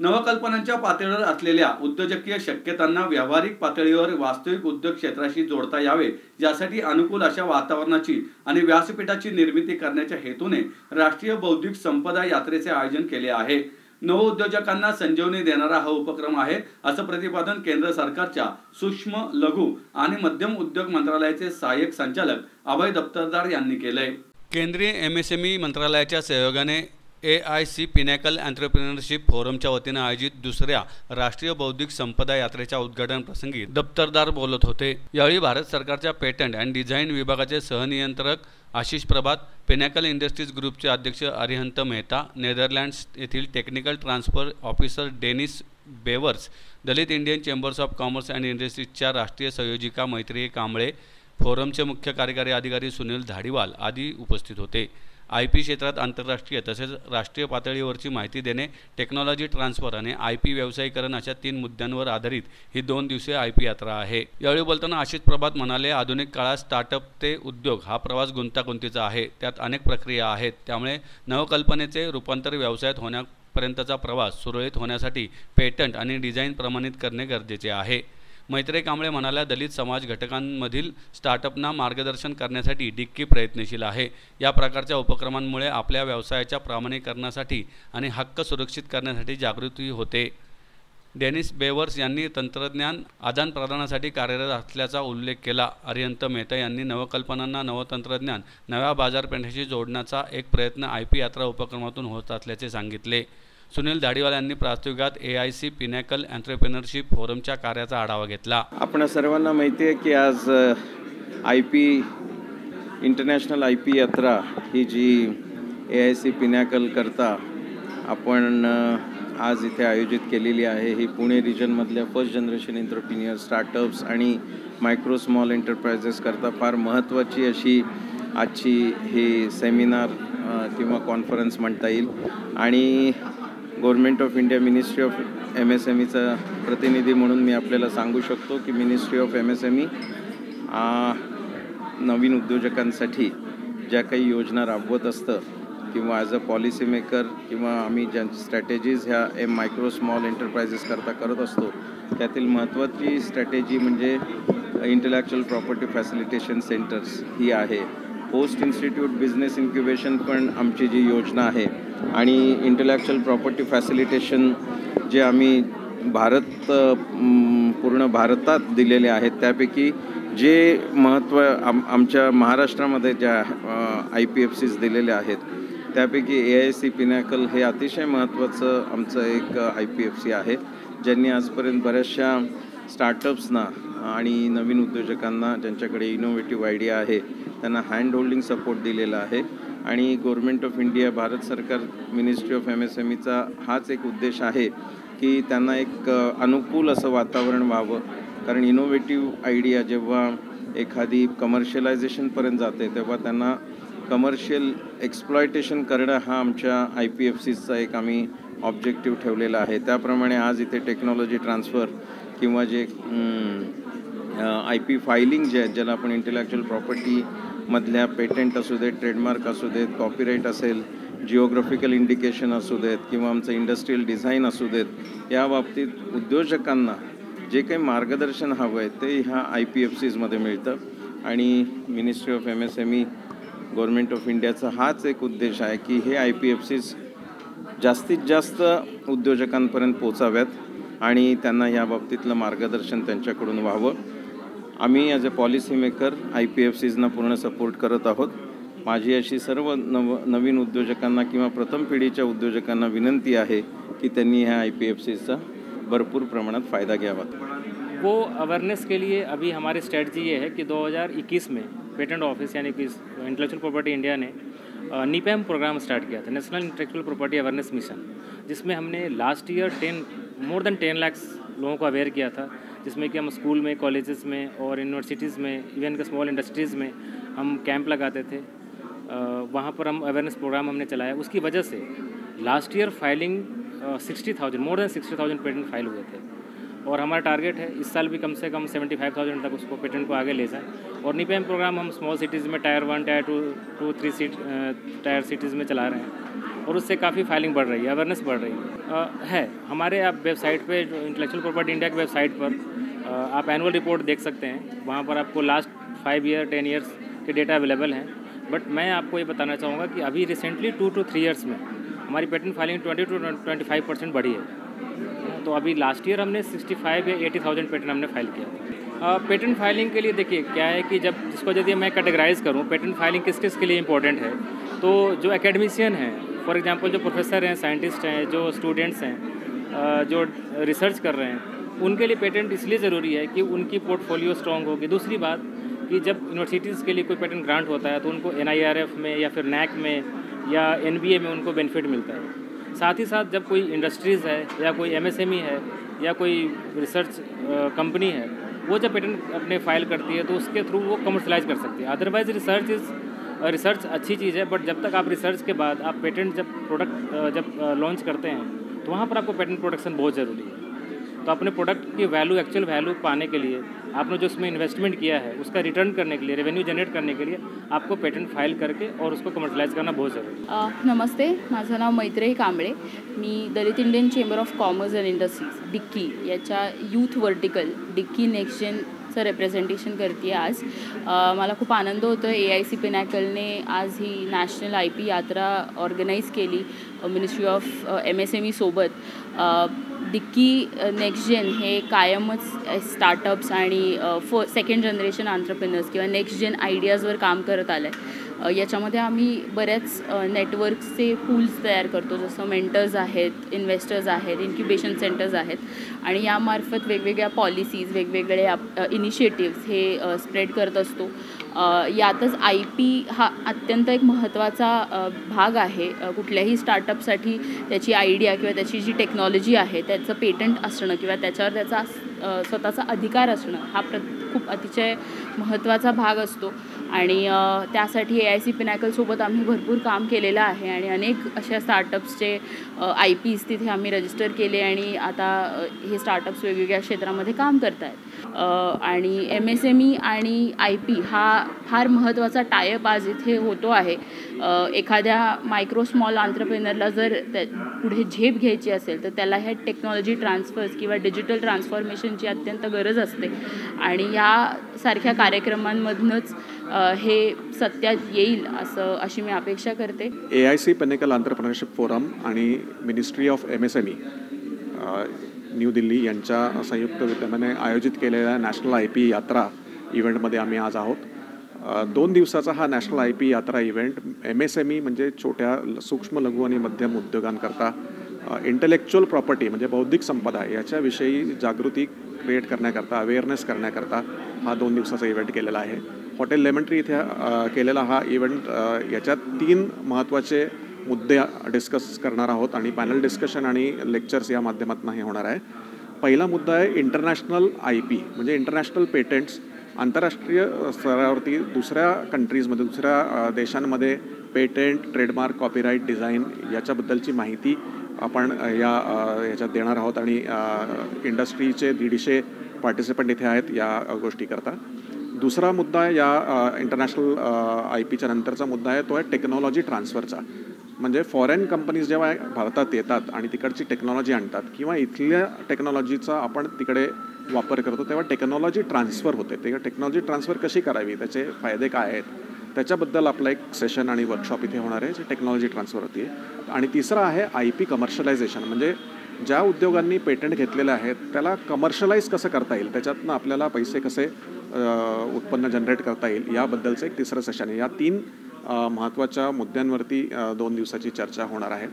नवकल्पनांच्या पातळीवर असलेल्या उद्योजकीय शक्यतांना व्यावहारिक पातळीवर वास्तविक उद्योग क्षेत्राशी जोडता यावे, यासाठी अनुकूल अशा वातावरणाची आणि व्यासपीठाची निर्मिती करण्याच्या हेतूने राष्ट्रीय बौद्धिक संपदा यात्रेचे आयोजन केले आहे. नवउद्योजकांना संजीवनी देणारा हा उपक्रम आहे, असं प्रतिपादन केंद्र सरकारच्या सूक्ष्म, लघु आणि मध्यम उद्योग मंत्रालयाचे सहाय्यक संचालक अभय दफ्तरदार यांनी केलंय. केंद्रीय MSME मंत्रालयाच्या सहयोगाने AIC पिनॅकल एंटरप्रेन्योरशिप फोरमच्या वतीने आयोजित दुसऱ्या राष्ट्रीय बौद्धिक संपदा यात्रेच्या उद्घाटन प्रसंगी दफ्तरदार बोलत होते. यावेळी भारत सरकारच्या पेटंट अँड डिझाईन विभागाचे सहनियंत्रक आशिष प्रभात, पिनॅकल इंडस्ट्रीज ग्रुपचे अध्यक्ष अरिहंत मेहता, नेदरलँड्स येथील technical transfer officer Dennis Bevers, Dalit Indian chambers of commerce and इंडस्ट्रीजच्या राष्ट्रीय संयोजिका मैत्रेयी कांबळे, फोरमचे मुख्य कार्यकारी अधिकारी सुनील धाडीवाल आदी उपस्थित होते. IP क्षेत्रात आंतरराष्ट्रीय तसेच राष्ट्रीय पातळीवरची माहिती देणे, टेक्नॉलॉजी ट्रान्सफर आणि IP व्यावसायीकरण अशा 3 मुद्द्यांवर आधारित ही 2 दिवसीय IP यात्रा आहे. यावेळी बोलताना आशिष प्रभात म्हणाले, आधुनिक काळात स्टार्टअप ते उद्योग हा प्रवास गुंतागुंतीचा आहे. त्यात अनेक प्रक्रिया आहेत. त्यामुळे नवकल्पनेचे रूपांतर व्यवसायात होण्यापर्यंतचा प्रवास सुरळीत होण्यासाठी पेटंट आणि डिझाईन प्रमाणित करणे गरजेचे आहे. मैत्रेयी कांबळे म्हणाल्या, दलित समाज घटकांमधील स्टार्टअपना मार्गदर्शन करण्यासाठी डिक्की प्रयत्नशील आहे. या प्रकारच्या उपक्रमांमुळे आपल्या व्यवसायाच्या प्रमाणीकरणासाठी आणि हक्क सुरक्षित करण्यासाठी जागृती होते. डेनिस बेवर्स यांनी तंत्रज्ञान आदानप्रदानासाठी कार्यरत असल्याचा उल्लेख केला. अरिहंत मेहता यांनी नवकल्पनांना नवतंत्रज्ञान नव्या बाजारपेठेशी जोडण्याचा एक प्रयत्न IP यात्रा उपक्रमातून होत असल्याचे सांगितले. सुनील धाडीवाल यांनी प्रास्ताविकात AIC पिनॅकल एंटरप्रेन्योरशिप फोरमच्या कार्याचा आढावा घेतला. आपण सर्वांना माहिती आहे की आज इंटरनॅशनल IP यात्रा ही जी AIC पिनॅकल करता आपण आज इथे आयोजित केलेली आहे. ही Pune रिजनमधल्या first generation entrepreneur startups आणि मायक्रो स्मॉल एंटरप्राइजेस करता फार महत्त्वाची अशी आजची ही सेमिनार किंवा कॉन्फरन्स म्हणता येईल. आणि government of India ministry of MSMEचा प्रतिनिधी म्हणून मी आपल्याला सांगू शकतो की मिनिस्ट्री ऑफ MSME नवीन उद्योजकांसाठी ज्या काही योजना राबवत असतं किंवा ॲज अ पॉलिसी मेकर किंवा आम्ही ज्या स्ट्रॅटेजीज ह्या मायक्रो स्मॉल एंटरप्राइजेस करता करत असतो, त्यातील महत्त्वाची स्ट्रॅटेजी म्हणजे इंटलेक्च्युअल प्रॉपर्टी फॅसिलिटेशन सेंटर्स ही आहे. पोस्ट इन्स्टिट्यूट बिझनेस इन्क्युबेशन पण आमची जी योजना आहे आणि इंटलेक्च्युअल प्रॉपर्टी फॅसिलिटेशन जे आम्ही पूर्ण भारतात दिलेले आहेत, त्यापैकी जे महत्त्व आमच्या महाराष्ट्रामध्ये ज्या IPFCs दिलेले आहेत त्यापैकी AIC पिनॅकल हे अतिशय महत्त्वाचं आमचं एक IPFC आहे, ज्यांनी आजपर्यंत बऱ्याचशा स्टार्टअप्सना आणि नवीन उद्योजकांना ज्यांच्याकडे इनोव्हेटिव्ह आयडिया आहे त्यांना हँड होल्डिंग सपोर्ट दिलेला आहे. आणि गव्हर्नमेंट ऑफ इंडिया, भारत सरकार, मिनिस्ट्री ऑफ MSMEचा हाच एक उद्देश आहे की त्यांना एक अनुकूल असं वातावरण व्हावं. कारण इनोव्हेटिव्ह आयडिया जेव्हा एखादी कमर्शियलायझेशनपर्यंत जाते तेव्हा त्यांना कमर्शियल एक्सप्लॉयटेशन करणं हा आमच्या IPFCचा एक आम्ही ऑब्जेक्टिव्ह ठेवलेला आहे. त्याप्रमाणे आज इथे टेक्नॉलॉजी ट्रान्सफर किंवा जे IP फायलिंग जे आहेत, ज्याला आपण इंटेलेक्च्युअल प्रॉपर्टीमधल्या पेटंट असू देत, ट्रेडमार्क असू देत, कॉपीराईट असेल, जिओग्राफिकल इंडिकेशन असू देत किंवा आमचं इंडस्ट्रियल डिझाईन असू देत, या बाबतीत उद्योजकांना जे काही मार्गदर्शन हवं आहे ते ह्या IPFCsमध्ये मिळतं. आणि ministry of MSME, government of इंडियाचा हाच एक उद्देश आहे की हे IPFCs जास्तीत जास्त उद्योजकांपर्यंत पोचाव्यात आणि त्यांना या बाबतीतलं मार्गदर्शन त्यांच्याकडून व्हावं. आम्ही ॲज अ पॉलिसी मेकर IPFCsना पूर्ण सपोर्ट करत आहोत. माझी अशी सर्व नवीन उद्योजकांना किंवा प्रथम पिढीच्या उद्योजकांना विनंती आहे की त्यांनी ह्या IPFCsचा भरपूर प्रमाणात फायदा घ्यावा. वो अवेयरनेस के लिए अभी हमारी स्ट्रेटजी ये है कि 2021 में पेटेंट ऑफिस यानी कि इंटेलेक्चुअल प्रॉपर्टी इंडिया ने NIPAM प्रोग्राम स्टार्ट किया था, national intellectual property awareness mission, जिसमें हमने last year more than 10 lakh लोगों को अवेयर किया था, जिसमें कि हम स्कूल में, कॉलेजेस में और यूनिवर्सिटीज़ में, इवन के स्मॉल इंडस्ट्रीज़ में हम कैंप लगाते थे. वहाँ पर हम अवेयरनेस प्रोग्राम हमने चलाया. उसकी वजह से last year filing 60,000, more than 60,000 patent file हुए थे. और हमारा टारगेट है इस साल भी कम से कम 75,000 तक उसको पेटेंट को आगे ले जाएं. और NIPAM प्रोग्राम हम स्मॉल सिटीज़ में टायर 1, टायर 2, 3 टायर सिटीज़ में चला रहे हैं. और उससे काफ़ी फाइलिंग बढ़ रही है, अवेयरनेस बढ़ रही है। हमारे आप वेबसाइट पे, जो इंटेलेक्चुअल प्रॉपर्टी इंडिया की वेबसाइट पर आप एनुअल रिपोर्ट देख सकते हैं। वहाँ पर आपको लास्ट 5 ईयर 10 ईयर्स के डेटा अवेलेबल हैं। बट मैं आपको ये बताना चाहूँगा कि अभी रिसेंटली 2 to 3 ईयर्स में हमारी पेटेंट फाइलिंग 20 to 25% बढ़ी है। तो अभी लास्ट ईयर हमने 65 या 80,000 पेटेंट हमने फाइल किया था। पेटेंट फाइलिंग के लिए देखिए क्या है कि जब जिसको यदि मैं कैटेगराइज करूँ पेटेंट फाइलिंग किस किस के लिए इंपॉर्टेंट है, तो जो एकेडमिशियन हैं, फॉर एग्जांपल जो प्रोफेसर हैं, साइंटिस्ट हैं, जो स्टूडेंट्स हैं, जो रिसर्च कर रहे हैं, उनके लिए पेटेंट इसलिए ज़रूरी है कि उनकी पोर्टफोलियो स्ट्रॉन्ग होगी। दूसरी बात कि जब यूनिवर्सिटीज़ के लिए कोई पेटेंट ग्रांट होता है तो उनको NIRF में या फिर NAC में या NBA में उनको बेनिफिट मिलता है। साथ ही साथ जब कोई इंडस्ट्रीज़ है या कोई MSME है या कोई रिसर्च कंपनी है, वो जब पेटेंट अपने फाइल करती है तो उसके थ्रू वो कमर्शलाइज कर सकती है। अदरवाइज रिसर्च अच्छी चीज़ है, बट जब तक आप रिसर्च के बाद आप पेटेंट जब प्रोडक्ट जब लॉन्च करते हैं तो वहाँ पर आपको पेटेंट प्रोटेक्शन बहुत ज़रूरी है। तो अपने प्रोडक्ट की वैल्यू, एक्चुअल वैल्यू पाने के लिए आपने जो उसमें इन्वेस्टमेंट किया है उसका रिटर्न करने के लिए, रेवेन्यू जनरेट करने के लिए आपको पेटेंट फाइल करके और उसको कमर्शलाइज करना बहुत ज़रूरी है। नमस्ते, माझं नाव मैत्रेयी कांबळे. मी Dalit Indian chamber of commerce and industries DICCI याच्या यूथ वर्टिकल डिक्की नेक्स्ट जेनचं रिप्रेझेंटेशन करते आहे आज. मला खूप आनंद होतो आहे AIC पिनॅकलने आज ही नॅशनल IP यात्रा ऑर्गनाईज केली मिनिस्ट्री ऑफ MSME सोबत. डिक्की नेक्स्ट जेन हे कायमच स्टार्टअप्स आणि सेकंड जनरेशन एंटरप्रेन्योर्स किंवा नेक्स्ट जेन आयडियाजवर काम करत आलं आहे. याच्यामध्ये आम्ही बऱ्याच नेटवर्क्सचे पूल्स तयार करतो, जसं मेंटर्स आहेत, इन्व्हेस्टर्स आहेत, इन्क्युबेशन सेंटर्स आहेत आणि यामार्फत वेगवेगळ्या पॉलिसीज, वेगवेगळे इनिशिएटिव्स हे स्प्रेड करत असतो. यातच IP हा अत्यंत एक महत्त्वाचा भाग आहे. कुठल्याही स्टार्टअपसाठी त्याची आयडिया किंवा त्याची जी टेक्नॉलॉजी आहे त्याचं पेटंट असणं किंवा त्याच्यावर त्याचा स्वतःचा अधिकार असणं हा खूप अतिशय महत्त्वाचा भाग असतो. आणि त्यासाठी AIC पिनॅकलसोबत आम्ही भरपूर काम केलेलं आहे आणि अनेक अशा स्टार्टअप्सचे IPs तिथे आम्ही रजिस्टर केले आणि आता हे स्टार्टअप्स वेगवेगळ्या क्षेत्रामध्ये काम करत आहेत. आणि MSME आणि IP हा फार महत्त्वाचा टायअप आज इथे होतो आहे. एखाद्या मायक्रो स्मॉल एंटरप्रेन्योरला जर पुढे झेप घ्यायची असेल तर त्याला ह्या टेक्नॉलॉजी ट्रान्सफर्स किंवा डिजिटल ट्रान्सफॉर्मेशनची अत्यंत गरज असते आणि यासारख्या कार्यक्रमांमधूनच हे सत्यात येईल अशी मी अपेक्षा करते. AIC पिनॅकल एंटरप्रेन्योरशिप फोरम आणि ministry of MSME new Delhi यांच्या संयुक्त विद्यमाने आयोजित केलेल्या नॅशनल IP यात्रा इव्हेंटमध्ये आम्ही आज आहोत. 2 दिवसाचा हा नॅशनल IP यात्रा इव्हेंट MSME म्हणजे छोट्या सूक्ष्म लघु आणि मध्यम उद्योगांकरता इंटेलेक्च्युअल प्रॉपर्टी म्हणजे बौद्धिक संपदा याच्याविषयी जागृती क्रिएट करण्याकरता, अवेअरनेस करण्याकरता हा 2 दिवसाचा इव्हेंट केलेला आहे. हॉटेल लेमन ट्री इथे केलेला हा इव्हेंट याच्यात 3 महत्त्वाचे मुद्दे डिस्कस करणार आहोत आणि पॅनल डिस्कशन आणि लेक्चर्स या माध्यमातून हे होणार आहे. पहिला मुद्दा आहे इंटरनॅशनल IP म्हणजे इंटरनॅशनल पेटंट्स. आंतरराष्ट्रीय स्तरावरती दुसऱ्या कंट्रीजमध्ये, दुसऱ्या देशांमध्ये पेटंट, ट्रेडमार्क, कॉपीराईट, डिझाईन याच्याबद्दलची माहिती आपण याच्यात देणार आहोत आणि इंडस्ट्रीचे 150 पार्टिसिपंट इथे आहेत या गोष्टीकरता. दुसरा मुद्दा या इंटरनॅशनल IPच्या नंतरचा मुद्दा आहे तो आहे टेक्नॉलॉजी ट्रान्सफरचा. म्हणजे फॉरेन कंपनीज जेव्हा भारतात येतात आणि तिकडची टेक्नॉलॉजी आणतात किंवा इथल्या टेक्नॉलॉजीचा आपण तिकडे वापर करतो तेव्हा टेक्नॉलॉजी ट्रान्सफर होते. तेव्हा टेक्नॉलॉजी ट्रान्सफर कशी करावी, त्याचे फायदे काय आहेत, त्याच्याबद्दल आपलं एक सेशन आणि वर्कशॉप इथे होणार आहे जे टेक्नॉलॉजी ट्रान्सफर होती. आणि तिसरा आहे IP कमर्शलायझेशन म्हणजे ज्या उद्योगांनी पेटंट घेतलेले आहेत त्याला कमर्शलाइज कसं करता येईल, त्याच्यातनं आपल्याला पैसे कसे उत्पन्न जनरेट करता येईल याबद्दलचं एक तिसरं सेशन आहे. या 3 महत्त्वाच्या मुद्द्यांवरती 2 दिवसाची चर्चा होणार आहे.